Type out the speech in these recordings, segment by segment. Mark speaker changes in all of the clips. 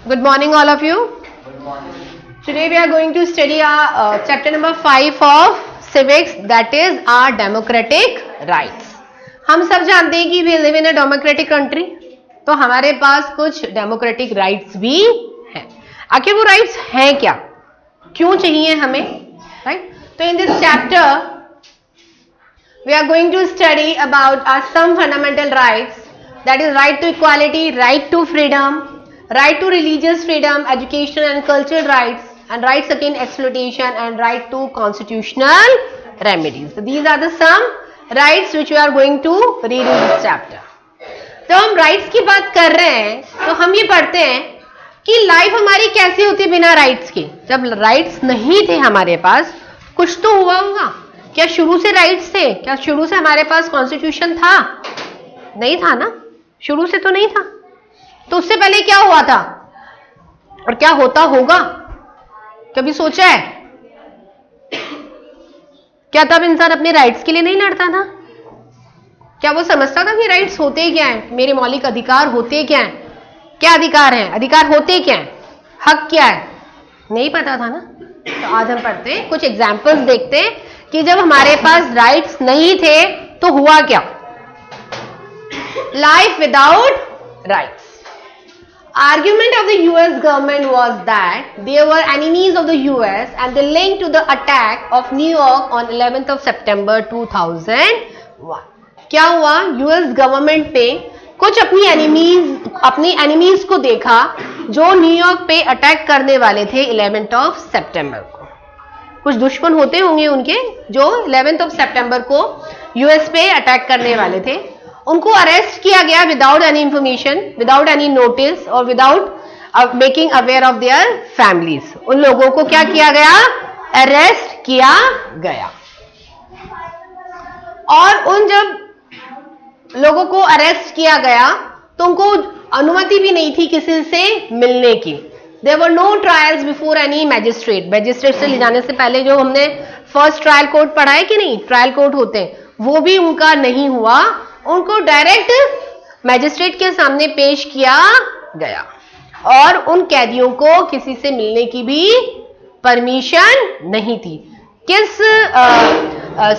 Speaker 1: Good morning, all of you. Good morning. Today we are going to study our chapter number 5 of civics, that is our democratic rights. हम सब जानते हैं कि we live in a democratic country, तो हमारे पास कुछ democratic rights भी हैं. आखिर वो rights हैं क्या, क्यों चाहिए हमें, right? तो in this chapter we are going to study about some fundamental rights, that is right to equality, right to freedom, right to religious freedom, education and cultural rights, and rights against exploitation, and right to constitutional remedies. So these are the some rights which we are going to read in this chapter. तो हम rights की बात कर रहे हैं तो हम ये पढ़ते हैं कि लाइफ हमारी कैसी होती बिना राइट्स के. जब राइट्स नहीं थे हमारे पास, कुछ तो हुआ होगा. क्या शुरू से राइट्स थे? क्या शुरू से हमारे पास कॉन्स्टिट्यूशन था? नहीं था ना, शुरू से तो नहीं था. तो उससे पहले क्या हुआ था और क्या होता होगा, कभी सोचा है? क्या तब इंसान अपने राइट्स के लिए नहीं लड़ता था? क्या वो समझता था कि राइट्स होते क्या हैं, मेरे मौलिक अधिकार होते क्या हैं, क्या अधिकार हैं, अधिकार होते क्या हैं, हक क्या है? नहीं पता था ना. तो आज हम पढ़ते हैं, कुछ एग्जाम्पल्स देखते हैं कि जब हमारे पास राइट्स नहीं थे तो हुआ क्या. Life without rights. Argument of the US government was that they were enemies of the US and they linked to the attack of New York on 11th of September 2001. क्या हुआ, US गवर्नमेंट ने कुछ अपनी enemies को देखा जो New York पे attack करने वाले थे 11th of September को. कुछ दुश्मन होते होंगे उनके जो 11th of September को यूएस पे अटैक करने वाले थे. उनको अरेस्ट किया गया without any information, without any notice और without making aware of their families. उन लोगों को क्या किया गया, अरेस्ट किया गया. और उन जब लोगों को अरेस्ट किया गया तो उनको अनुमति भी नहीं थी किसी से मिलने की. There were no trials before any magistrate. Magistrate से ले जाने से पहले जो हमने फर्स्ट ट्रायल कोर्ट पढ़ा है कि नहीं, ट्रायल कोर्ट होते हैं, वो भी उनका नहीं हुआ. उनको डायरेक्ट मैजिस्ट्रेट के सामने पेश किया गया और उन कैदियों को किसी से मिलने की भी परमिशन नहीं थी. किस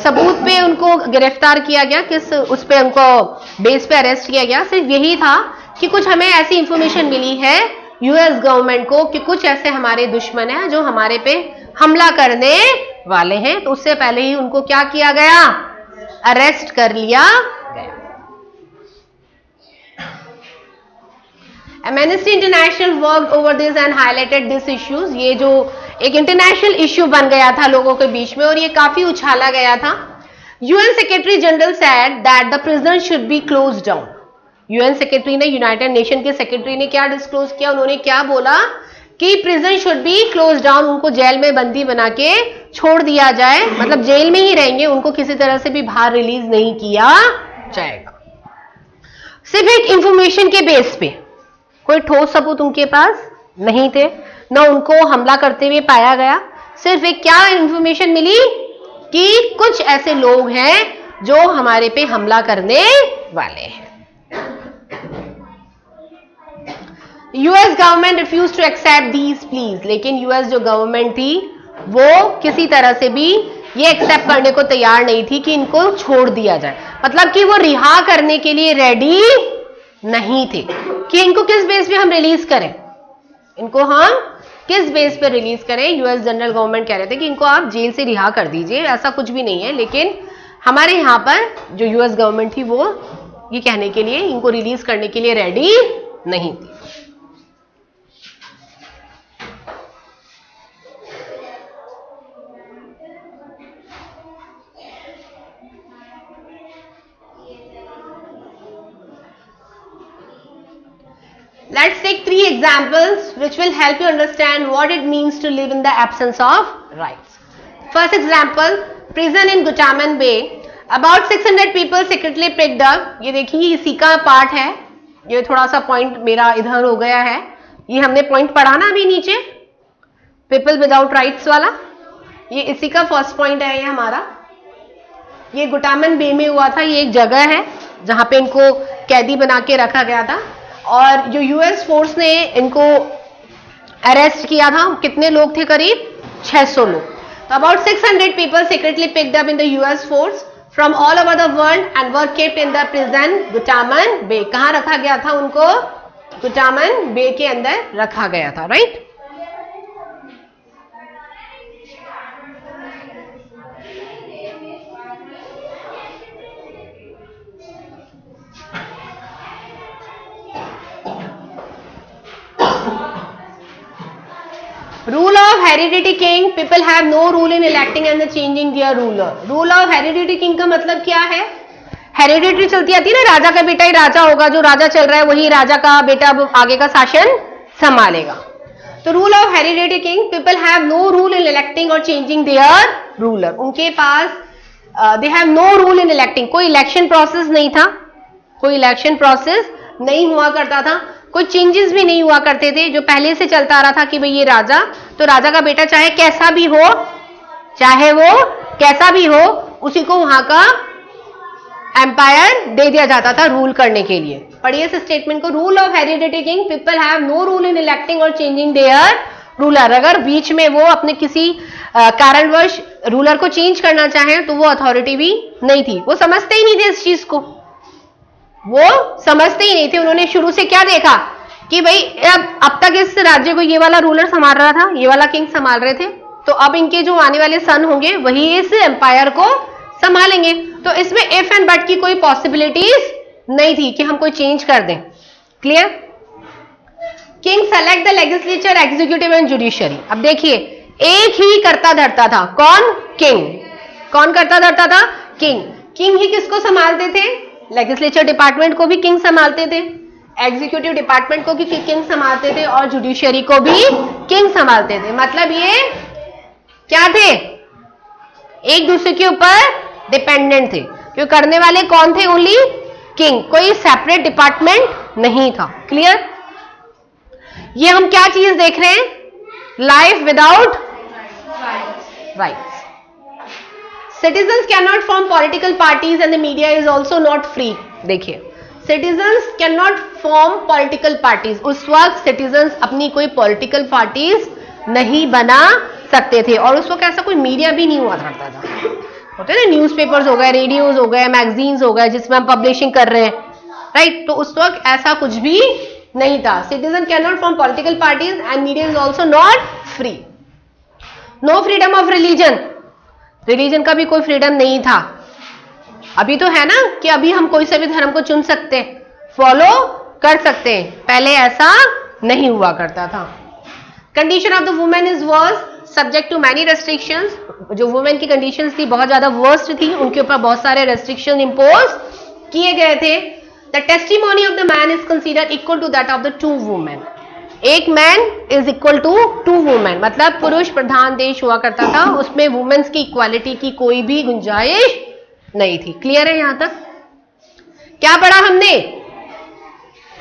Speaker 1: सबूत पे उनको गिरफ्तार किया गया, किस उस पे उनको बेस पे अरेस्ट किया गया, सिर्फ यही था कि कुछ हमें ऐसी इंफॉर्मेशन मिली है यूएस गवर्नमेंट को कि कुछ ऐसे हमारे दुश्मन हैं जो हमारे पे हमला करने वाले हैं. तो उससे पहले ही उनको क्या किया गया, अरेस्ट कर लिया गया. Amnesty International worked over this and highlighted these issues. ये जो एक इंटरनेशनल इश्यू बन गया था लोगों के बीच में और ये काफी उछाला गया था. UN secretary general said that the prison should be closed down. UN secretary ने, यूनाइटेड नेशन के सेक्रेटरी ने क्या डिस्क्लोज किया, उन्होंने क्या बोला कि prison should be close down. उनको जेल में बंदी बना के छोड़ दिया जाए, मतलब जेल में ही रहेंगे, उनको किसी तरह से भी बाहर रिलीज नहीं किया जाएगा. सिर्फ एक इंफॉर्मेशन के बेस पे, कोई ठोस सबूत उनके पास नहीं थे, न उनको हमला करते हुए पाया गया. सिर्फ एक क्या इंफॉर्मेशन मिली कि कुछ ऐसे लोग हैं जो हमारे पे हमला करने वाले हैं. US government refuse to accept these pleas. लेकिन यूएस जो गवर्नमेंट थी वो किसी तरह से भी ये एक्सेप्ट करने को तैयार नहीं थी कि इनको छोड़ दिया जाए. मतलब कि वो रिहा करने के लिए रेडी नहीं थे कि इनको किस बेस पे हम रिलीज करें, इनको हम किस बेस पे रिलीज करें. यूएस जनरल गवर्नमेंट कह रहे थे कि इनको आप जेल से रिहा कर दीजिए, ऐसा कुछ भी नहीं है. लेकिन हमारे यहाँ पर जो यूएस गवर्नमेंट थी वो ये कहने के लिए, इनको रिलीज करने के लिए रेडी नहीं थी. Let's take 3 examples which will help you understand what it means to live in the absence of rights. First example, prison in Guantanamo Bay. About 600 people secretly picked up. ये देखिए इसी का part है, ये थोड़ा सा पॉइंट मेरा इधर हो गया है. ये हमने पॉइंट पढ़ा ना अभी नीचे, पीपल विदाउट राइट्स वाला, ये इसी का फर्स्ट पॉइंट है. ये हमारा, ये गुटामन बे में हुआ था. ये एक जगह है जहां पे इनको कैदी बना के रखा गया था और जो यूएस फोर्स ने इनको अरेस्ट किया था। कितने लोग थे? करीब 600 लोग। तो about 600 people secretly picked up in the US force from all over the world and were kept in the prison Guantanamo Bay. कहां रखा गया था उनको? गुटामन बे के अंदर रखा गया था, right. Rule of hereditary king, people have no rule in electing and changing their ruler. Rule of hereditary king का मतलब क्या है? हेरिडिटरी चलती आती है ना, राजा का बेटा ही राजा होगा, जो राजा चल रहा है वही राजा का बेटा आगे का शासन संभालेगा। तो rule of hereditary king, people have no rule in electing और चेंजिंग देयर रूलर। उनके पास they have no rule in electing, कोई इलेक्शन प्रोसेस नहीं था, कोई इलेक्शन प्रोसेस नहीं हुआ करता था, कोई चेंजेस भी नहीं हुआ करते थे। जो पहले से चलता आ रहा था कि भाई ये राजा, तो राजा का बेटा चाहे कैसा भी हो, चाहे वो कैसा भी हो, उसी को वहां का एम्पायर दे दिया जाता था रूल करने के लिए। पढ़िए इस स्टेटमेंट को, rule of hereditary king, people have no rule in electing और चेंजिंग देयर रूलर। अगर बीच में वो अपने किसी कारणवश रूलर को चेंज करना चाहें तो वो अथॉरिटी भी नहीं थी। वो समझते ही नहीं थे इस चीज को, वो समझते ही नहीं थे। उन्होंने शुरू से क्या देखा कि भाई अब तक इस राज्य को ये वाला रूलर संभाल रहा था, ये वाला किंग संभाल रहे थे, तो अब इनके जो आने वाले सन होंगे वही इस एम्पायर को संभालेंगे। तो इसमें इफ एंड बट की कोई पॉसिबिलिटीज नहीं थी कि हम कोई चेंज कर दें। Clear? King select the legislature, executive and judiciary. अब देखिए, एक ही करता धरता था, कौन? किंग। कौन करता धरता था? किंग। किंग ही किसको संभालते थे? लेजिस्लेचर डिपार्टमेंट को भी किंग संभालते थे, एग्जीक्यूटिव डिपार्टमेंट को भी किंग संभालते थे, और जुडिशियरी को भी किंग संभालते थे। मतलब ये क्या थे? एक दूसरे के ऊपर डिपेंडेंट थे। क्यों? करने वाले कौन थे? ओनली किंग, कोई सेपरेट डिपार्टमेंट नहीं था। क्लियर? ये हम क्या चीज देख रहे हैं? Life without rights. Citizens cannot form political parties and the media is also not free. देखिए, citizens cannot form political parties. उस वक्त citizens अपनी कोई political parties नहीं बना सकते थे, और उस वक्त ऐसा कोई मीडिया भी नहीं हुआ करता था। होते ना, न्यूज़पेपर्स हो गए, रेडियोज हो गए, मैगजीन्स हो गए जिसमें हम पब्लिशिंग कर रहे हैं, राइट। तो उस वक्त ऐसा कुछ भी नहीं था। Citizen cannot form political parties and media is also not free. No freedom of religion. Religion का भी कोई फ्रीडम नहीं था। अभी तो है ना कि अभी हम कोई से भी धर्म को चुन सकते हैं, फॉलो कर सकते हैं, पहले ऐसा नहीं हुआ करता था। Condition of the women is worse subject to many restrictions. जो वुमेन की कंडीशंस थी बहुत ज्यादा वर्स्ट थी, उनके ऊपर बहुत सारे रेस्ट्रिक्शन इंपोज किए गए थे। The testimony of the man is considered equal to that of the two women. एक man is equal to two women, मतलब पुरुष प्रधान देश हुआ करता था, उसमें वुमेन्स की इक्वालिटी की कोई भी गुंजाइश नहीं थी। क्लियर है? यहां तक क्या पढ़ा हमने?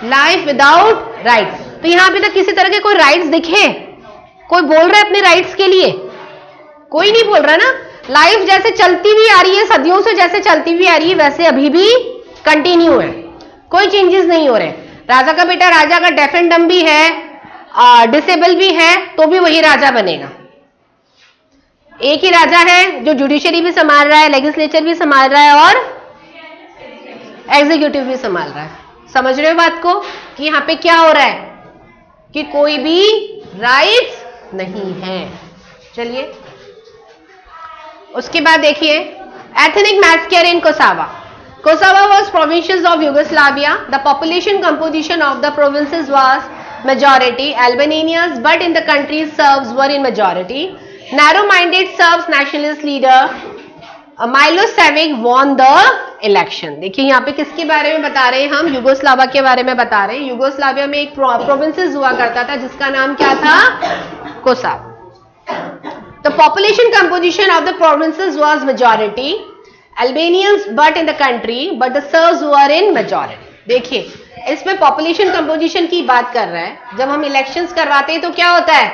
Speaker 1: Life without rights. तो यहां पे तक किसी तरह के कोई राइट्स दिखे? कोई बोल रहा है अपने राइट्स के लिए? कोई नहीं बोल रहा ना। लाइफ जैसे चलती भी आ रही है, सदियों से जैसे चलती भी आ रही है, वैसे अभी भी कंटिन्यू है, कोई चेंजेस नहीं हो रहे। राजा का बेटा राजा का डेफ एंड डम भी है, डिसेबल भी है, तो भी वही राजा बनेगा। एक ही राजा है जो जुडिशरी भी संभाल रहा है, लेजिस्लेचर भी संभाल रहा है और एग्जीक्यूटिव भी संभाल रहा है। समझ रहे हो बात को कि यहाँ पे क्या हो रहा है कि कोई भी राइट्स नहीं है। चलिए उसके बाद देखिए, ethnic massacre in Kosovo. Kosovo was provinces of Yugoslavia. The population composition of the provinces was majority Albanians, but in the country Serbs were in majority. Narrow-minded Serbs nationalist leader Milosevic won the election. देखिए यहाँ पे किसके बारे में बता रहे हैं हम? युगोस्लाविया के बारे में बता रहे हैं। युगोस्लाविया में एक प्रोविंसेस हुआ करता था जिसका नाम क्या था? कोसावो. The population composition of the provinces was majority Albanians but in the country, but the Serbs were in majority. देखिए इसमें पॉपुलेशन कंपोजिशन की बात कर रहा है। जब हम इलेक्शंस करवाते हैं तो क्या होता है?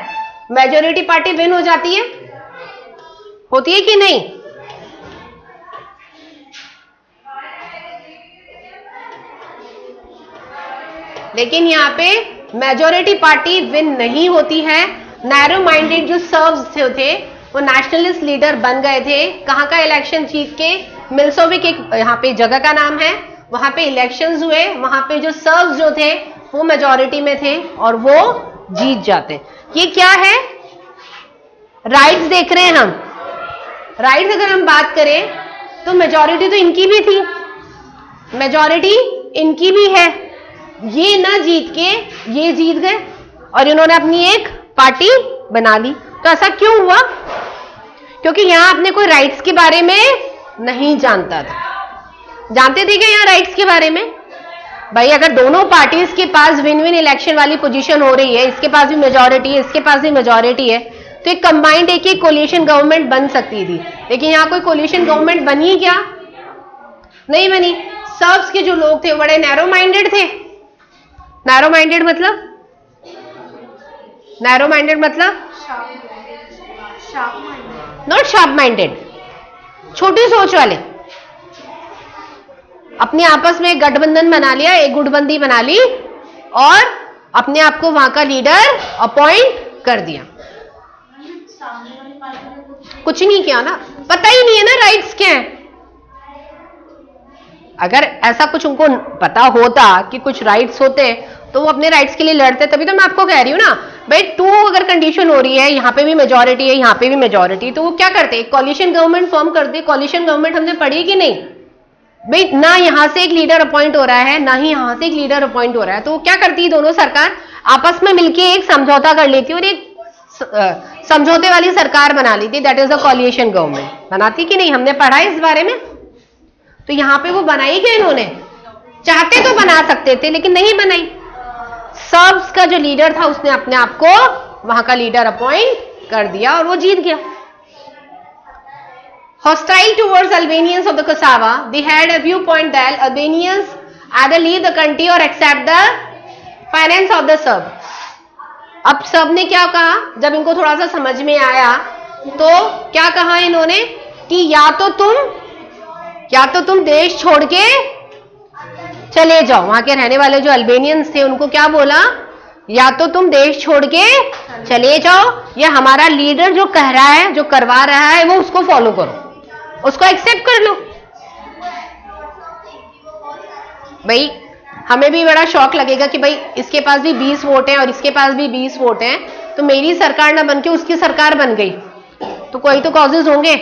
Speaker 1: मेजोरिटी पार्टी विन हो जाती है, होती है कि नहीं? लेकिन यहाँ पे मेजोरिटी पार्टी विन नहीं होती है, नैरो माइंडेड जो सर्व्स थे वो नेशनलिस्ट लीडर बन गए थे। कहाँ का इलेक्शन जीत के? मिल्सोविक एक यहाँ पे जगह का नाम है, वहां पे इलेक्शंस हुए, वहां पे जो सर्व्स जो थे वो मेजोरिटी में थे और वो जीत जाते। ये क्या है? राइट्स देख रहे हैं हम। राइट्स अगर हम बात करें तो मेजोरिटी तो इनकी भी थी, मेजोरिटी इनकी भी है, ये ना जीत के ये जीत गए और इन्होंने अपनी एक पार्टी बना ली। तो ऐसा क्यों हुआ? क्योंकि यहां आपने कोई राइट्स के बारे में नहीं जानता था। जानते थे क्या यहां राइट्स के बारे में? भाई अगर दोनों पार्टीज के पास विन विन इलेक्शन वाली पोजीशन हो रही है, इसके पास भी मेजोरिटी है, इसके पास भी मेजोरिटी है, तो एक कंबाइंड एक कोलिशन गवर्नमेंट बन सकती थी। लेकिन यहां कोई कोलिशन गवर्नमेंट बनी क्या? नहीं बनी। सर्ब्स के जो लोग थे बड़े नैरो माइंडेड थे। नैरो माइंडेड मतलब? नैरो माइंडेड मतलब नॉट शार्प माइंडेड, छोटी सोच वाले। अपने आपस में एक गठबंधन बना लिया, एक गुटबंदी बना ली और अपने आप को वहां का लीडर अपॉइंट कर दिया। कुछ नहीं किया ना, पता ही नहीं है ना राइट्स क्या है। अगर ऐसा कुछ उनको पता होता कि कुछ राइट्स होते तो वो अपने राइट्स के लिए लड़ते। तभी तो मैं आपको कह रही हूं ना भाई, टू अगर कंडीशन हो रही है, यहां पे भी मेजोरिटी है, यहां पे भी मेजोरिटी, तो वो क्या करते? कॉलिशन गवर्नमेंट फॉर्म करते। कॉलिशन गवर्नमेंट हमने पढ़ी कि नहीं भाई? ना यहां से एक लीडर अपॉइंट हो रहा है, ना ही यहां से एक लीडर अपॉइंट हो रहा है, तो वो क्या करती है? दोनों सरकार आपस में मिलकर एक समझौता कर लेती और एक समझौते वाली सरकार बना ली थी, that is the coalition government. बनाती कि नहीं? हमने पढ़ा इस बारे में। तो यहां पे वो बनाई क्या इन्होंने? चाहते तो बना सकते थे लेकिन नहीं बनाई। सर्ब्स का जो लीडर था उसने अपने आप को वहां का लीडर अपॉइंट कर दिया और वो जीत गया। Hostile towards Albanians of the Kosovo, they had a viewpoint that Albanians either leave the country or accept the finance of the Serb. अब सब ने क्या कहा? जब इनको थोड़ा सा समझ में आया तो क्या कहा इन्होंने कि या तो तुम देश छोड़ के चले जाओ। वहां के रहने वाले जो अल्बेनियंस थे उनको क्या बोला? या तो तुम देश छोड़ के चले जाओ या हमारा लीडर जो कह रहा है, जो करवा रहा है, वो उसको फॉलो करो, उसको एक्सेप्ट कर लो। भाई हमें भी बड़ा शौक लगेगा कि भाई इसके पास भी 20 वोट हैं और इसके पास भी 20 वोट हैं, तो मेरी सरकार ना बनके उसकी सरकार बन गई, तो कोई तो कॉजेज होंगे,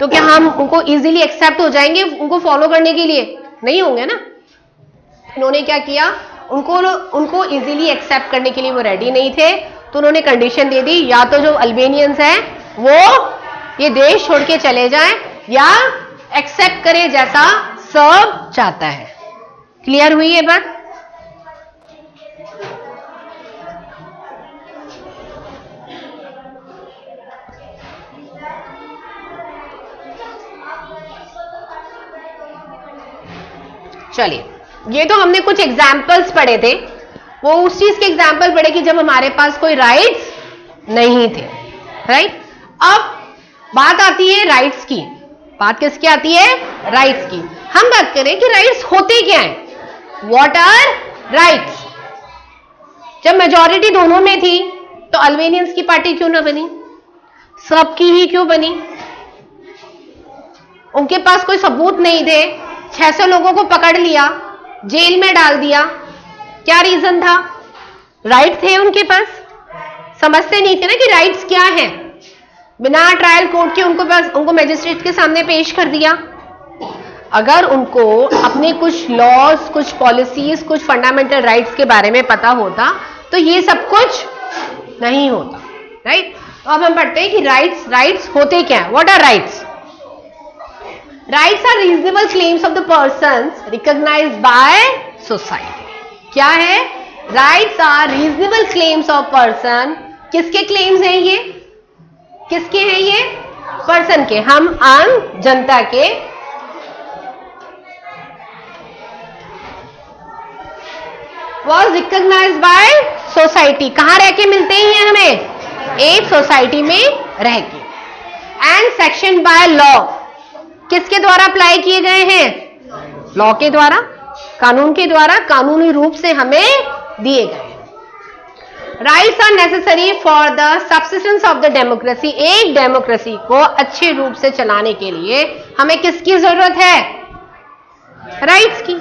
Speaker 1: तो क्या हम उनको इजीली एक्सेप्ट हो जाएंगे उनको फॉलो करने के लिए? नहीं होंगे ना। उन्होंने क्या किया? उनको इजीली एक्सेप्ट करने के लिए वो रेडी नहीं थे, तो उन्होंने कंडीशन दे दी, या तो जो अल्बेनियंस हैं वो ये देश छोड़ के चले जाएं या एक्सेप्ट करे जैसा सर्ब चाहता है। क्लियर हुई ये बात? चलिए, ये तो हमने कुछ एग्जाम्पल्स पढ़े थे, वो उस चीज के एग्जाम्पल पढ़े कि जब हमारे पास कोई राइट्स नहीं थे, राइट? अब बात आती है राइट्स की। बात किसकी आती है? राइट्स की। हम बात करें कि राइट्स होते क्या हैं? What are rights? जब मेजॉरिटी दोनों में थी तो अल्बेनियंस की पार्टी क्यों ना बनी? सबकी ही क्यों बनी? उनके पास कोई सबूत नहीं थे, 600 लोगों को पकड़ लिया, जेल में डाल दिया, क्या रीजन था? राइट थे उनके पास, समझते नहीं थे ना कि राइट्स क्या है। बिना ट्रायल कोर्ट के उनको मैजिस्ट्रेट के सामने पेश कर दिया। अगर उनको अपने कुछ लॉज, कुछ पॉलिसीज, कुछ फंडामेंटल राइट्स के बारे में पता होता तो ये सब कुछ नहीं होता, राइट? तो अब हम पढ़ते हैं कि राइट्स होते क्या है? What are rights? Rights are reasonable claims of the persons recognised by society. क्या है? Rights are reasonable claims of person. किसके क्लेम्स हैं ये? किसके हैं ये? पर्सन के, हम आम जनता के। Was recognised by society. कहां रह के मिलते हैं हमें? एक सोसाइटी में रह के। And section by law. किसके द्वारा अप्लाई किए गए हैं? लॉ के द्वारा, कानून के द्वारा, कानूनी रूप से हमें दिए गए। Rights are necessary for the subsistence of the democracy. एक डेमोक्रेसी को अच्छे रूप से चलाने के लिए हमें किसकी जरूरत है? राइट्स की।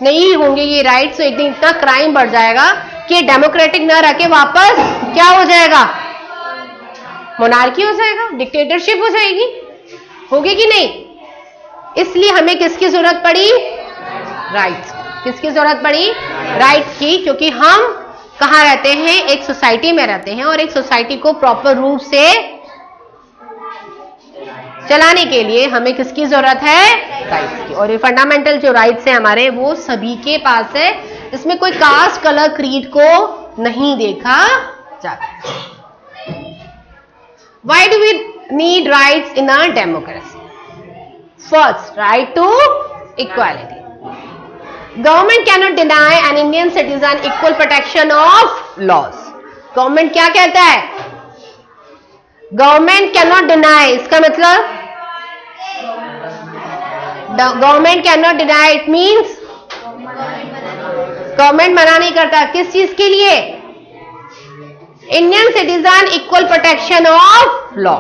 Speaker 1: नहीं होंगे ये राइट्स तो एक दिन इतना क्राइम बढ़ जाएगा कि डेमोक्रेटिक न रह के वापस क्या हो जाएगा? मोनार्की हो जाएगा, डिक्टेटरशिप हो जाएगी। होगी कि नहीं? इसलिए हमें किसकी जरूरत पड़ी? राइट्स। किसकी जरूरत पड़ी? राइट्स की, क्योंकि हम कहां रहते हैं? एक सोसाइटी में रहते हैं और एक सोसाइटी को प्रॉपर रूप से चलाने के लिए हमें किसकी जरूरत है? राइट्स की। और ये फंडामेंटल जो राइट्स है हमारे, वो सभी के पास है। इसमें कोई कास्ट, कलर, क्रीड को नहीं देखा जाता। Why do we need rights in a democracy? First, right to equality. Government cannot deny an Indian citizen equal protection of laws. Government क्या कहता है? Government cannot deny, इसका मतलब government cannot deny, it means government मना नहीं करता। किस चीज के लिए? Indian citizen equal protection of law.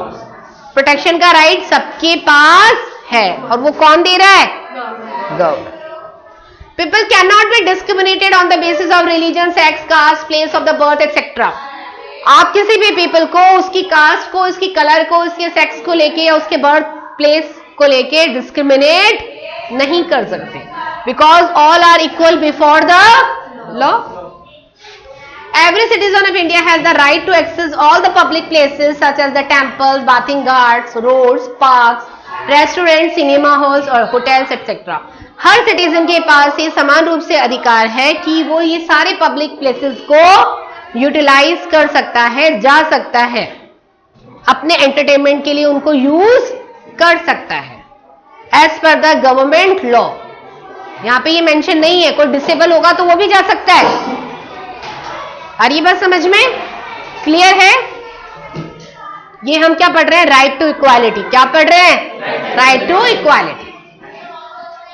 Speaker 1: Protection का राइट सबके पास है। और वो कौन दे रहा है? Government. People can not be discriminated on the basis of religion, sex, caste, place of the birth etcetera. आप किसी भी पीपल को उसकी कास्ट को, उसकी कलर को, उसके सेक्स को लेके या उसके बर्थ प्लेस को लेके डिस्क्रिमिनेट नहीं कर सकते, because all are equal before the law. Every citizen of India has the right to access all the public places such as the temples, bathing ghats, roads, parks, restaurants, cinema halls और hotels etc. हर citizen के पास ये समान रूप से अधिकार है कि वो ये सारे पब्लिक प्लेसेस को यूटिलाइज कर सकता है, जा सकता है, अपने एंटरटेनमेंट के लिए उनको यूज कर सकता है as per the government law. यहाँ पे ये मेंशन नहीं है, कोई डिसेबल होगा तो वो भी जा सकता है। और ये बात समझ में क्लियर है? ये हम क्या पढ़ रहे हैं? Right to equality. क्या पढ़ रहे हैं? Right to equality.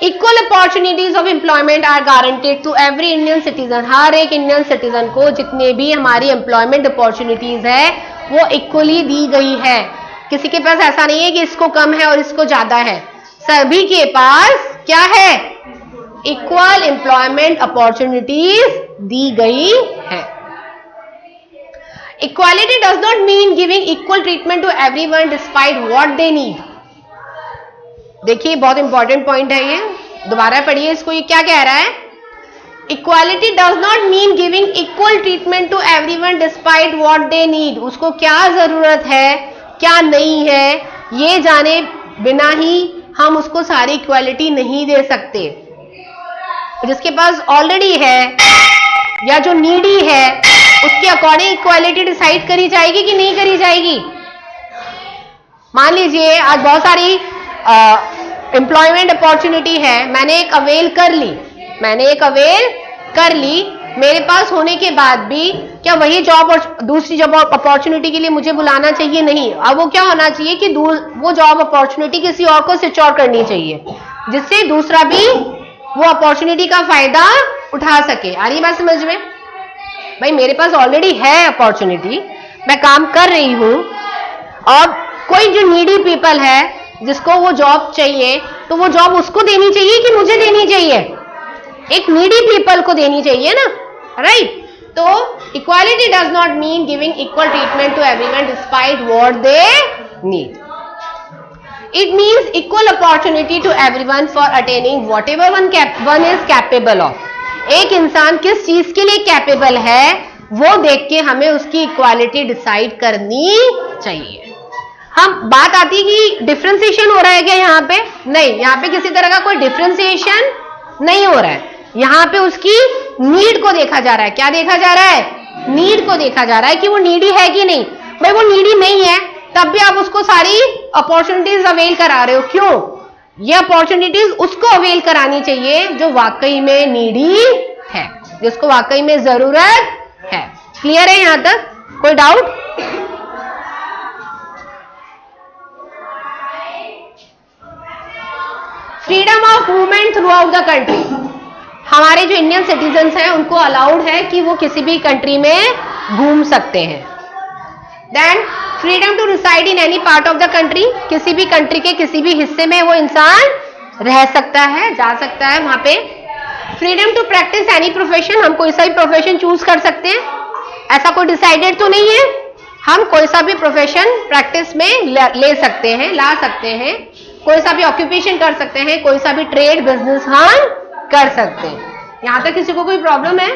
Speaker 1: Equal opportunities of employment are guaranteed to every Indian citizen. हर एक इंडियन सिटीजन को जितने भी हमारी एम्प्लॉयमेंट अपॉर्चुनिटीज है वो इक्वली दी गई है। किसी के पास ऐसा नहीं है कि इसको कम है और इसको ज्यादा है। सभी के पास क्या है? इक्वल एम्प्लॉयमेंट अपॉर्चुनिटीज दी गई है। Equality does not mean giving equal treatment to everyone despite what they need. देखिए बहुत इंपॉर्टेंट पॉइंट है ये, दोबारा पढ़िए इसको। ये क्या कह रहा है? Equality does not mean giving equal treatment to everyone despite what they need. उसको क्या जरूरत है, क्या नहीं है, ये जाने बिना ही हम उसको सारी इक्वालिटी नहीं दे सकते। जिसके पास ऑलरेडी है या जो नीडी है उसके अकॉर्डिंग इक्वालिटी डिसाइड करी जाएगी कि नहीं करी जाएगी? मान लीजिए आज बहुत सारी एम्प्लॉयमेंट अपॉर्चुनिटी है, मैंने एक अवेल कर ली, मेरे पास होने के बाद भी क्या वही जॉब और दूसरी जॉब अपॉर्चुनिटी के लिए मुझे बुलाना चाहिए? नहीं। अब वो क्या होना चाहिए कि वो जॉब अपॉर्चुनिटी किसी और को सिक्योर करनी चाहिए, जिससे दूसरा भी वो अपॉर्चुनिटी का फायदा उठा सके। आ रही बात समझ में? भाई मेरे पास ऑलरेडी है अपॉर्चुनिटी, मैं काम कर रही हूं, और कोई जो नीडी पीपल है जिसको वो जॉब चाहिए, तो वो जॉब उसको देनी चाहिए कि मुझे देनी चाहिए? एक नीडी पीपल को देनी चाहिए ना, राइट? तो equality does not mean giving equal treatment to everyone despite what they need. It means equal opportunity to everyone for attaining whatever one is capable of. एक इंसान किस चीज के लिए कैपेबल है वो देख के हमें उसकी इक्वालिटी डिसाइड करनी चाहिए। हम बात आती है कि डिफरेंशिएशन हो रहा है क्या यहाँ पे? नहीं, यहाँ पे किसी तरह का कोई डिफरेंशिएशन नहीं हो रहा है। यहाँ पे उसकी नीड को देखा जा रहा है। क्या देखा जा रहा है? नीड को देखा जा रहा है कि वो नीडी है कि नहीं। भाई वो नीडी नहीं है तब भी आप उसको सारी अपॉर्चुनिटीज अवेल करा रहे हो, क्यों? ये अपॉर्चुनिटीज उसको अवेल करानी चाहिए जो वाकई में नीडी है, जिसको वाकई में जरूरत है। क्लियर है यहां तक? कोई doubt? Freedom of movement through out the country. हमारे जो इंडियन सिटीजन्स हैं उनको अलाउड है कि वो किसी भी कंट्री में घूम सकते हैं। Then freedom to reside in any part of the country, किसी भी कंट्री के किसी भी हिस्से में वो इंसान रह सकता है, जा सकता है वहां पे। Freedom to practise any profession, हम कोई सा भी प्रोफेशन चूज कर सकते हैं, ऐसा कोई डिसाइडेड तो नहीं है, हम कोई सा भी प्रोफेशन प्रैक्टिस में ले सकते हैं, ला सकते हैं, कोई सा भी ऑक्यूपेशन कर सकते हैं, कोई सा भी ट्रेड बिजनेस हम कर सकते हैं। यहां तक किसी को कोई प्रॉब्लम है?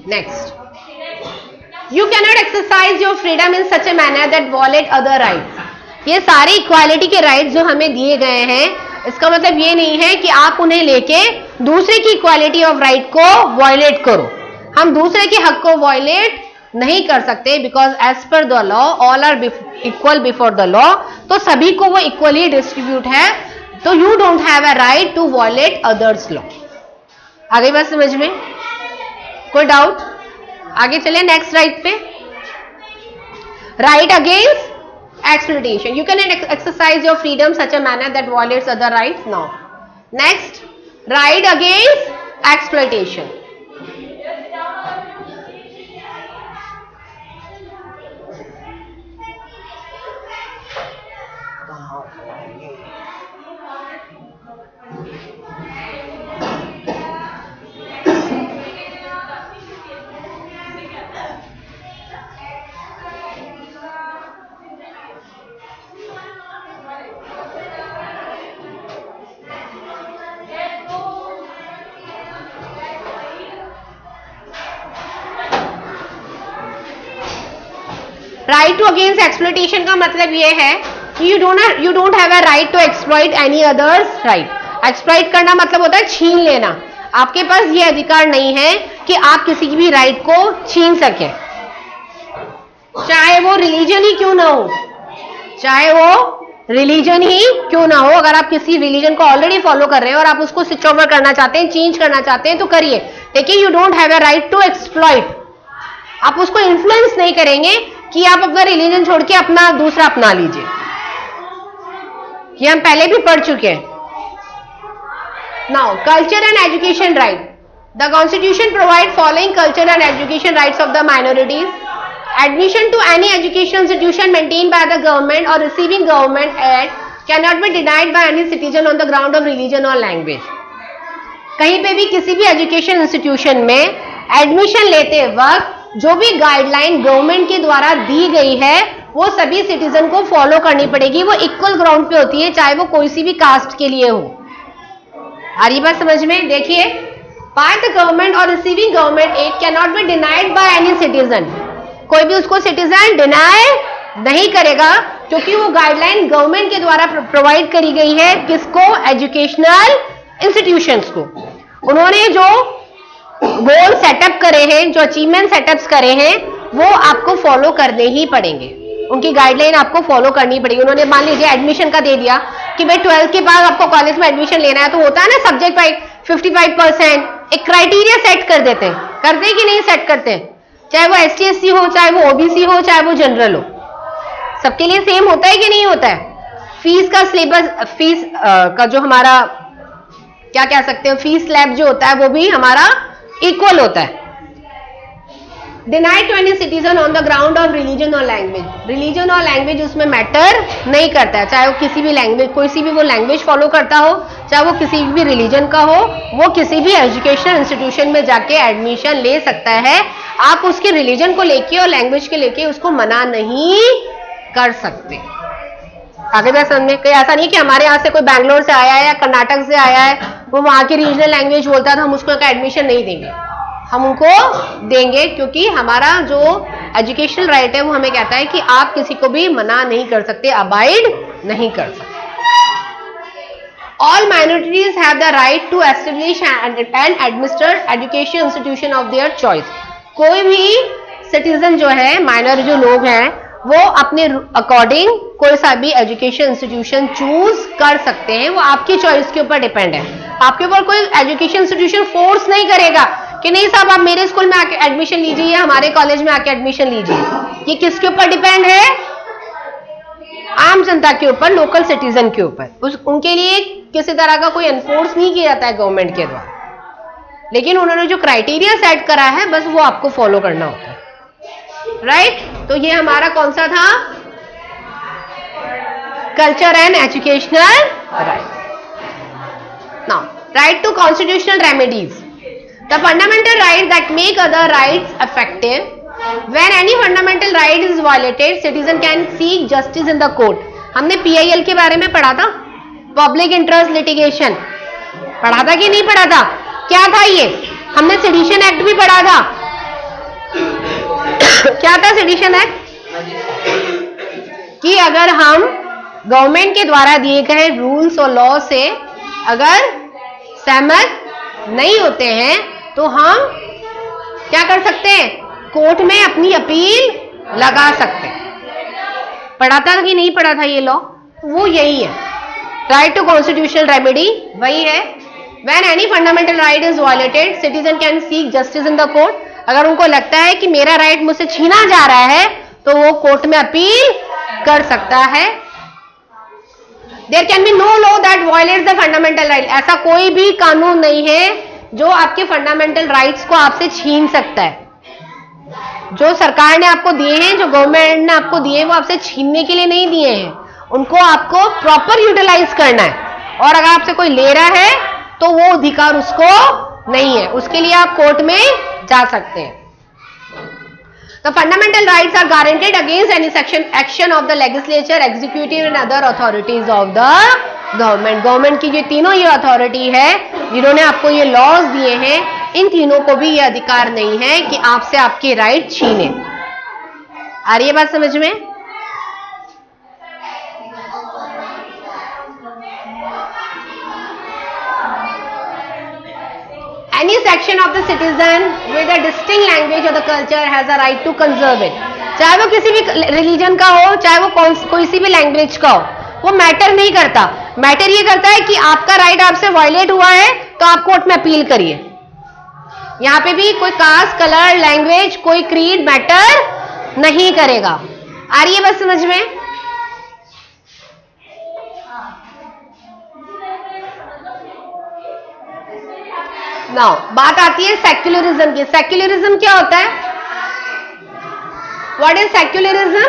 Speaker 1: Next, you cannot exercise your freedom in such a manner that wallet other rights. ये सारे इक्वालिटी के राइट्स जो हमें दिए गए हैं, इसका मतलब ये नहीं है कि आप उन्हें लेके दूसरे की इक्वालिटी ऑफ राइट को वॉयलेट करो। हम दूसरे के हक को वॉयलेट नहीं कर सकते, because as per the law all are equal before the law, तो सभी को वो इक्वली डिस्ट्रीब्यूट है, तो you don't have a right to violate others law. आगे बात समझ में? कोई डाउट? आगे चले नेक्स्ट राइट पे। Right against exploitation, you can exercise your freedom such a manner that violates other rights. Now next, right against exploitation. Right to against exploitation का मतलब ये है कि you don't have a right to exploit any others right. Exploit करना मतलब होता है छीन लेना। आपके पास ये अधिकार नहीं है कि आप किसी की भी राइट को छीन सके, चाहे वो रिलीजन ही क्यों ना हो, चाहे वो रिलीजन ही क्यों ना हो। अगर आप किसी रिलीजन को ऑलरेडी फॉलो कर रहे हैं और आप उसको स्विच ओवर करना चाहते हैं, चेंज करना चाहते हैं, तो करिए, लेकिन you don't have a right to exploit. आप उसको इन्फ्लुएंस नहीं करेंगे कि आप अपना रिलीजन छोड़ के अपना दूसरा अपना लीजिए। ये हम पहले भी पढ़ चुके हैं। Now culture and education right. The constitution provide following culture and education rights of the minorities. Admission to any education institution maintained by the government और receiving government aid can not be denied by any citizen on the ground of religion और language. कहीं पे भी किसी भी education institution में admission लेते वक्त जो भी गाइडलाइन गवर्नमेंट के द्वारा दी गई है वो सभी सिटीजन को फॉलो करनी पड़ेगी। वो इक्वल ग्राउंड पे होती है, चाहे वो कोई सी भी कास्ट के लिए हो। आ रही बात समझ में? देखिए, बाय द गवर्नमेंट और receiving government aid can not be denied by any citizen. कोई भी उसको सिटीजन डिनाई नहीं करेगा, क्योंकि वो गाइडलाइन गवर्नमेंट के द्वारा प्रोवाइड करी गई है। किसको? एजुकेशनल इंस्टीट्यूशंस को। उन्होंने जो गोल सेटअप करे हैं, जो अचीवमेंट सेटअप्स करे हैं, वो आपको फॉलो करने ही पड़ेंगे। उनकी गाइडलाइन आपको फॉलो करनी पड़ेगी। उन्होंने मान लीजिए एडमिशन का दे दिया कि भाई 12th के बाद आपको कॉलेज में एडमिशन लेना है, तो होता है ना सब्जेक्ट वाइज 55%, एक क्राइटेरिया सेट कर देते हैं। करते हैं कि नहीं सेट करते हैं? चाहे वो ST SC हो, चाहे वो OBC हो, चाहे वो जनरल हो, सबके लिए सेम होता है कि नहीं होता है? फीस का सिलेबस, फीस का जो हमारा क्या कह सकते हैं, फीस स्लैब जो होता है वो भी हमारा इक्वल होता है। Denied to any citizen on the ground of religion और लैंग्वेज। रिलीजन और लैंग्वेज उसमें मैटर नहीं करता है, चाहे वो किसी भी लैंग्वेज, कोई सी भी वो लैंग्वेज फॉलो करता हो, चाहे वो किसी भी रिलीजन का हो, वो किसी भी एजुकेशनल इंस्टीट्यूशन में जाके एडमिशन ले सकता है। आप उसके रिलीजन को लेके और लैंग्वेज के लेके उसको मना नहीं कर सकते। आगे बात समझे? कोई ऐसा नहीं कि हमारे यहाँ से कोई बैंगलोर से आया है या कर्नाटक से आया है, वो वहां की रीजनल लैंग्वेज बोलता है तो हम उसको एडमिशन नहीं देंगे। हम उनको देंगे, क्योंकि हमारा जो एजुकेशनल राइट है वो हमें कहता है कि आप किसी को भी मना नहीं कर सकते, अबाइड नहीं कर सकते। All minorities have the right to establish and administer education institution of their choice. कोई भी सिटीजन जो है, माइनर जो लोग हैं, वो अपने अकॉर्डिंग कोई सा भी एजुकेशन इंस्टीट्यूशन चूज कर सकते हैं। वो आपकी चॉइस के ऊपर डिपेंड है। आपके ऊपर कोई एजुकेशन इंस्टीट्यूशन फोर्स नहीं करेगा कि नहीं साहब आप मेरे स्कूल में आके एडमिशन लीजिए या हमारे कॉलेज में आके एडमिशन लीजिए। ये किसके ऊपर डिपेंड है? आम जनता के ऊपर, लोकल सिटीजन के ऊपर। उनके लिए किसी तरह का कोई एनफोर्स नहीं किया जाता है गवर्नमेंट के द्वारा, लेकिन उन्होंने जो क्राइटेरिया सेट करा है बस वो आपको फॉलो करना होता है, राइट? तो ये हमारा कौन सा था? Culture and educational right. Now right to constitutional remedies, the fundamental right that make other rights effective. When any fundamental right is violated, citizen can seek justice in the court. हमने PIL के बारे में पढ़ा था, public interest litigation पढ़ा था कि नहीं पढ़ा था? क्या था ये? हमने सेडिशन एक्ट भी पढ़ा था। क्या था सेडिशन एक्ट? कि अगर हम गवर्नमेंट के द्वारा दिए गए रूल्स और लॉ से अगर सहमत नहीं होते हैं तो हम क्या कर सकते हैं? कोर्ट में अपनी अपील लगा सकते हैं। पढ़ा था कि नहीं पढ़ा था ये लॉ? वो यही है, राइट टू कॉन्स्टिट्यूशनल रेमेडी वही है। When any fundamental right is violated, citizen can seek justice in the court. अगर उनको लगता है कि मेरा राइट मुझसे छीना जा रहा है तो वो कोर्ट में अपील कर सकता है। There can be no law that violates the fundamental right. ऐसा कोई भी कानून नहीं है जो आपके फंडामेंटल राइट्स को आपसे छीन सकता है। जो सरकार ने आपको दिए हैं, जो गवर्नमेंट ने आपको दिए हैं, वो आपसे छीनने के लिए नहीं दिए हैं, उनको आपको प्रॉपर यूटिलाइज करना है। और अगर आपसे कोई ले रहा है तो वो अधिकार उसको नहीं है, उसके लिए आप कोर्ट में जा सकते हैं। The fundamental rights are guaranteed against any action of the legislature, executive and other authorities of the government. Government की जो तीनों ये अथॉरिटी है जिन्होंने आपको ये लॉज दिए हैं, इन तीनों को भी ये अधिकार नहीं है कि आपसे आपके राइट छीने। आ रही है बात समझ में? Any section of the citizen with a distinct language or the culture has a right to conserve it. चाहे वो किसी भी रिलीजन का हो, चाहे वो कोई सी भी लैंग्वेज का हो, वो मैटर नहीं करता। मैटर ये करता है कि आपका राइट आपसे वायलेट हुआ है तो आप कोर्ट में अपील करिए। यहां पे भी कोई कास्ट, कलर, लैंग्वेज, कोई क्रीड मैटर नहीं करेगा। आ रही है बस समझ में? नाउ बात आती है सेक्युलरिज्म की। सेक्युलरिज्म क्या होता है? What is secularism?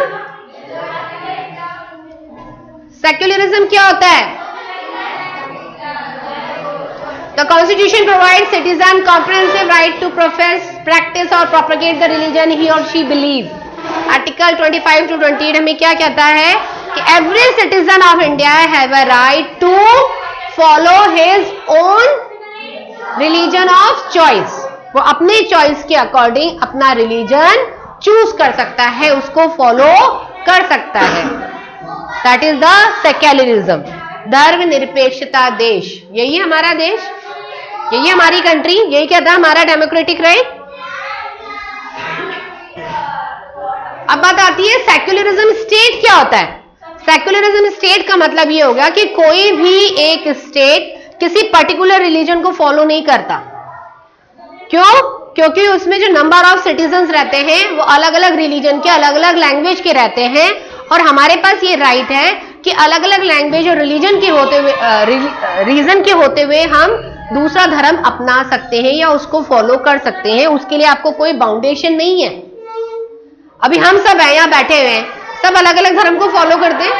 Speaker 1: सेक्युलरिज्म क्या होता है? The constitution provide citizen comprehensive right to profess, practise और प्रोपेगेट द रिलीजन ही और शी बिलीव। आर्टिकल 25 to 28 हमें क्या कहता है कि every citizen of India have a right to follow his own religion of choice. वो अपने choice के अकॉर्डिंग अपना रिलीजन चूज कर सकता है, उसको फॉलो कर सकता है। दैट इज द सेक्युलरिज्म, धर्मनिरपेक्षता देश। यही हमारा देश, यही हमारी कंट्री, यही कहता है हमारा डेमोक्रेटिक राइट। अब बात आती है सेक्युलरिज्म स्टेट क्या होता है? सेक्युलरिज्म स्टेट का मतलब ये होगा कि कोई भी एक स्टेट किसी पर्टिकुलर रिलीजन को फॉलो नहीं करता। क्यों? क्योंकि उसमें जो नंबर ऑफ सिटीजन्स रहते हैं वो अलग अलग रिलीजन के, अलग अलग लैंग्वेज के रहते हैं, और हमारे पास ये राइट है कि अलग अलग लैंग्वेज और रिलीजन के होते हुए, रीजन के होते हुए हम दूसरा धर्म अपना सकते हैं या उसको फॉलो कर सकते हैं। उसके लिए आपको कोई बाउंडेशन नहीं है। अभी हम सब हैं यहाँ बैठे हुए हैं, सब अलग अलग धर्म को फॉलो करते हैं,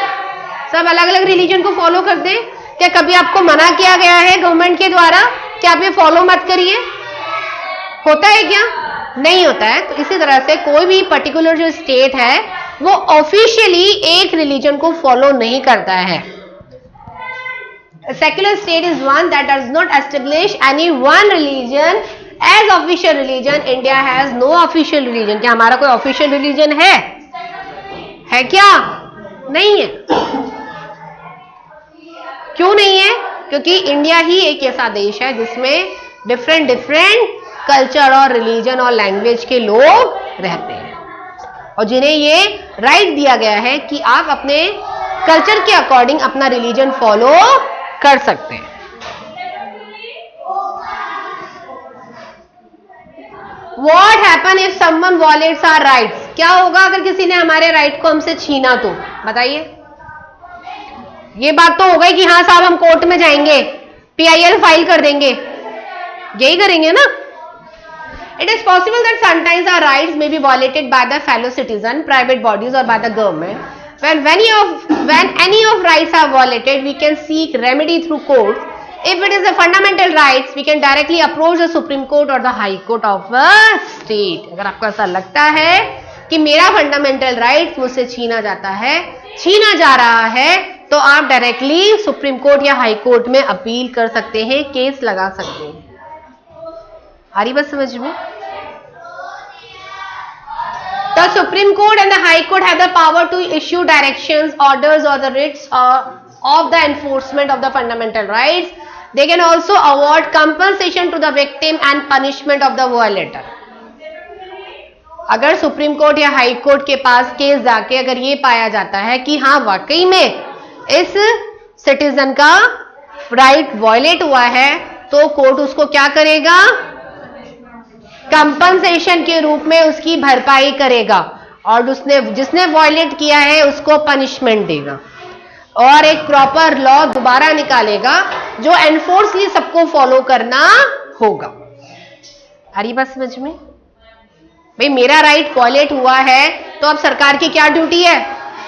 Speaker 1: सब अलग अलग रिलीजन को फॉलो करते हैं। क्या कभी आपको मना किया गया है गवर्नमेंट के द्वारा कि आप ये फॉलो मत करिए? होता है क्या? नहीं होता है। तो इसी तरह से कोई भी पर्टिकुलर जो स्टेट है वो ऑफिशियली एक रिलीजन को फॉलो नहीं करता है। Secular state is one that does not establish any one religion as official religion. India has no official religion. क्या हमारा कोई ऑफिशियल रिलीजन है? है क्या? नहीं है। क्यों नहीं है? क्योंकि इंडिया ही एक ऐसा देश है जिसमें डिफरेंट कल्चर और रिलीजन और लैंग्वेज के लोग रहते हैं, और जिन्हें ये राइट दिया गया है कि आप अपने कल्चर के अकॉर्डिंग अपना रिलीजन फॉलो कर सकते हैं। What happen if someone violates our rights? क्या होगा अगर किसी ने हमारे राइट को हमसे छीना तो? बताइए। ये बात तो हो गई कि हाँ साहब हम कोर्ट में जाएंगे, PIL फाइल कर देंगे, यही करेंगे ना। It is possible that sometimes our rights may be violated by the fellow citizen, private bodies or by the government. When any of rights are violated, we can seek remedy through courts. If it is a fundamental rights, we can directly approach the Supreme Court or the High Court of a state. अगर आपको ऐसा लगता है कि मेरा fundamental rights मुझसे छीना जा रहा है, तो आप डायरेक्टली सुप्रीम कोर्ट या हाई कोर्ट में अपील कर सकते हैं, केस लगा सकते हैं। आ रही बात समझ में? The Supreme Court and the High Court have the power to issue directions, orders or the writs of the enforcement of the fundamental rights. They can also award compensation to the victim and punishment of the violator. अगर supreme court या high court के पास case जाके अगर ये पाया जाता है कि हाँ वाकई में इस सिटीजन का राइट वायलेट हुआ है, तो कोर्ट उसको क्या करेगा? कंपनसेशन के रूप में उसकी भरपाई करेगा और जिसने वायलेट किया है उसको पनिशमेंट देगा और एक प्रॉपर लॉ दोबारा निकालेगा जो एनफोर्सली सबको फॉलो करना होगा। आ रही बात समझ में? भाई मेरा राइट वायलेट हुआ है तो अब सरकार की क्या ड्यूटी है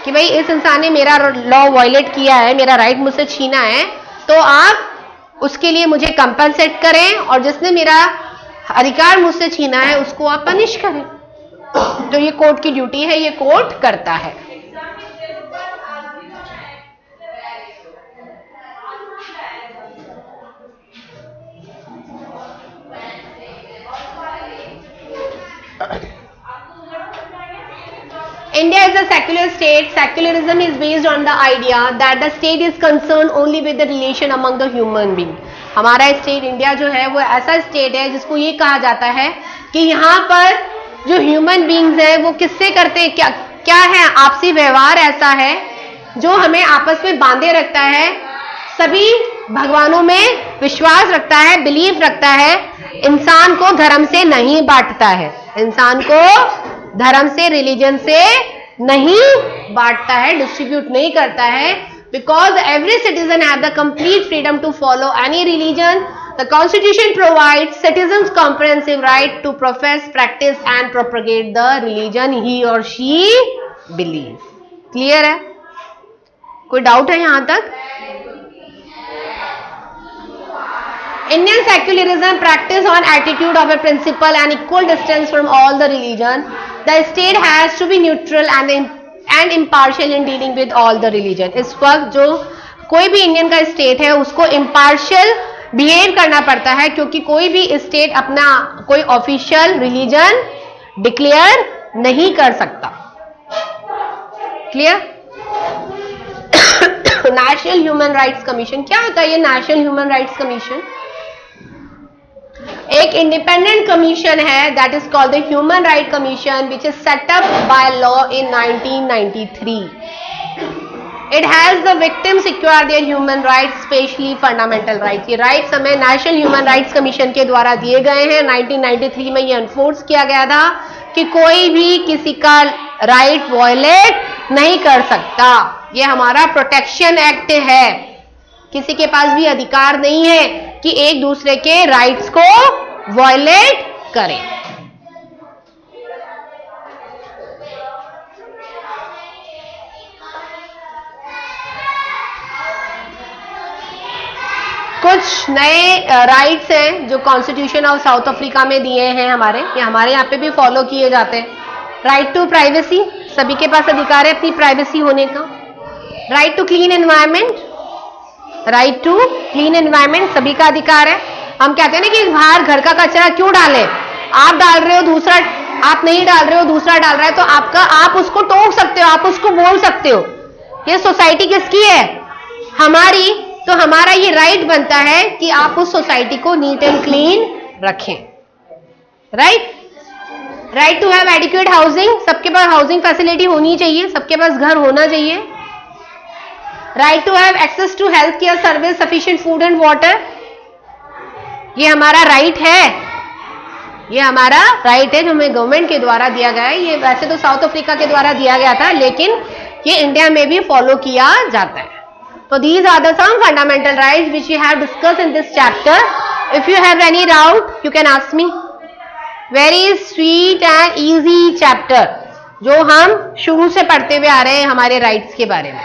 Speaker 1: कि भाई इस इंसान ने मेरा लॉ वायलेट किया है, मेरा राइट मुझसे छीना है, तो आप उसके लिए मुझे कंपनसेट करें और जिसने मेरा अधिकार मुझसे छीना है उसको आप पनिश करें। तो ये कोर्ट की ड्यूटी है, ये कोर्ट करता है। India is a secular state. Secularism is based on the idea that the state is concerned only with the relation among the human being. हमारा स्टेट इंडिया जो है वो ऐसा स्टेट है जिसको ये कहा जाता है कि यहाँ पर जो ह्यूमन बींग्स है वो किससे करते हैं, क्या है, आपसी व्यवहार ऐसा है जो हमें आपस में बांधे रखता है, सभी भगवानों में विश्वास रखता है, बिलीफ रखता है, इंसान को धर्म से नहीं बांटता है, इंसान को धर्म से, रिलीजन से नहीं बांटता है, डिस्ट्रीब्यूट नहीं करता है, because every citizen has the complete freedom to follow any religion. The Constitution provides citizens comprehensive right to profess, practice and propagate the religion he or she believes. Clear है? कोई doubt है यहां तक? Indian secularism practice on attitude of a principle and equal distance from all the religion. The state has to be neutral and impartial in dealing with all the religion. इस वक्त जो कोई भी इंडियन का state है उसको impartial behave करना पड़ता है क्योंकि कोई भी स्टेट अपना कोई ऑफिशियल रिलीजन डिक्लेयर नहीं कर सकता। Clear? National human rights commission क्या होता है? ये नेशनल ह्यूमन राइट्स कमीशन एक इंडिपेंडेंट कमीशन है that is called the human right commission which is set up by law in 1993. It has the victim secure their human rights, specially fundamental rights. ये rights हमें national human rights commission के द्वारा दिए गए हैं। 1993 में ये एनफोर्स किया गया था कि कोई भी किसी का राइट वायलेट नहीं कर सकता। ये हमारा प्रोटेक्शन एक्ट है। किसी के पास भी अधिकार नहीं है कि एक दूसरे के राइट्स को वायलेट करें। कुछ नए राइट्स हैं जो कॉन्स्टिट्यूशन ऑफ साउथ अफ्रीका में दिए हैं ये हमारे यहाँ पे भी फॉलो किए जाते हैं। राइट टू प्राइवेसी, सभी के पास अधिकार है अपनी प्राइवेसी होने का। Right to clean environment, right to clean environment सभी का अधिकार है। हम कहते हैं ना कि बाहर घर का कचरा क्यों डालें, आप डाल रहे हो दूसरा, आप नहीं डाल रहे हो दूसरा डाल रहा है, तो आप उसको टोक सकते हो, आप उसको बोल सकते हो। ये सोसाइटी किसकी है? हमारी। तो हमारा ये राइट बनता है कि आप उस सोसाइटी को नीट एंड क्लीन रखें। Right? Right to have adequate housing, सबके पास हाउसिंग फैसिलिटी होनी चाहिए, सबके पास घर होना चाहिए। Right to have access to health care service, sufficient food and water, ये हमारा राइट है। ये हमारा राइट है जो हमें गवर्नमेंट के द्वारा दिया गया है। ये वैसे तो साउथ अफ्रीका के द्वारा दिया गया था, लेकिन ये इंडिया में भी फॉलो किया जाता है। तो these are the some fundamental rights which we have discussed in this chapter. If you have any doubt, you can ask me. Very sweet and easy chapter जो हम शुरू से पढ़ते हुए आ रहे हैं हमारे राइट्स के बारे में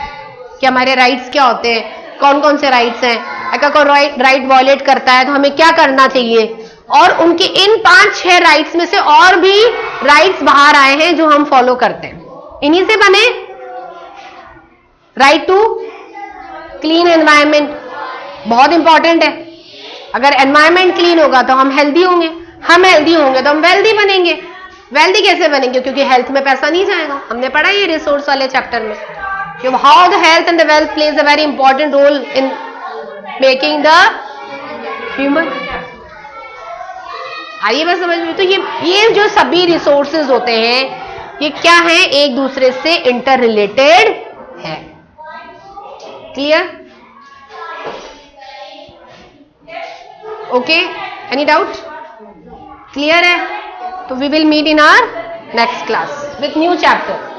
Speaker 1: कि हमारे राइट्स क्या होते हैं, कौन कौन से राइट्स हैं, अगर कोई राइट वॉयलेट करता है तो हमें क्या करना चाहिए, और उनके इन 5-6 राइट्स में से और भी राइट्स बाहर आए हैं जो हम फॉलो करते हैं. इन्हीं से बने राइट टू क्लीन एनवायरमेंट, बहुत इंपॉर्टेंट है. अगर एनवायरमेंट क्लीन होगा तो हम हेल्दी होंगे, हम हेल्दी होंगे तो हम वेल्दी बनेंगे. वेल्दी कैसे बनेंगे? क्योंकि हेल्थ में पैसा नहीं जाएगा. हमने पढ़ा ये रिसोर्स वाले चैप्टर में कि how the health and the wealth plays a very important role in making the human. आइए बस समझ में. तो ये जो सभी रिसोर्सेज होते हैं ये क्या है, एक दूसरे से इंटर रिलेटेड है. Clear? Okay, any doubt? Clear है? तो we will meet in our next class with new chapter.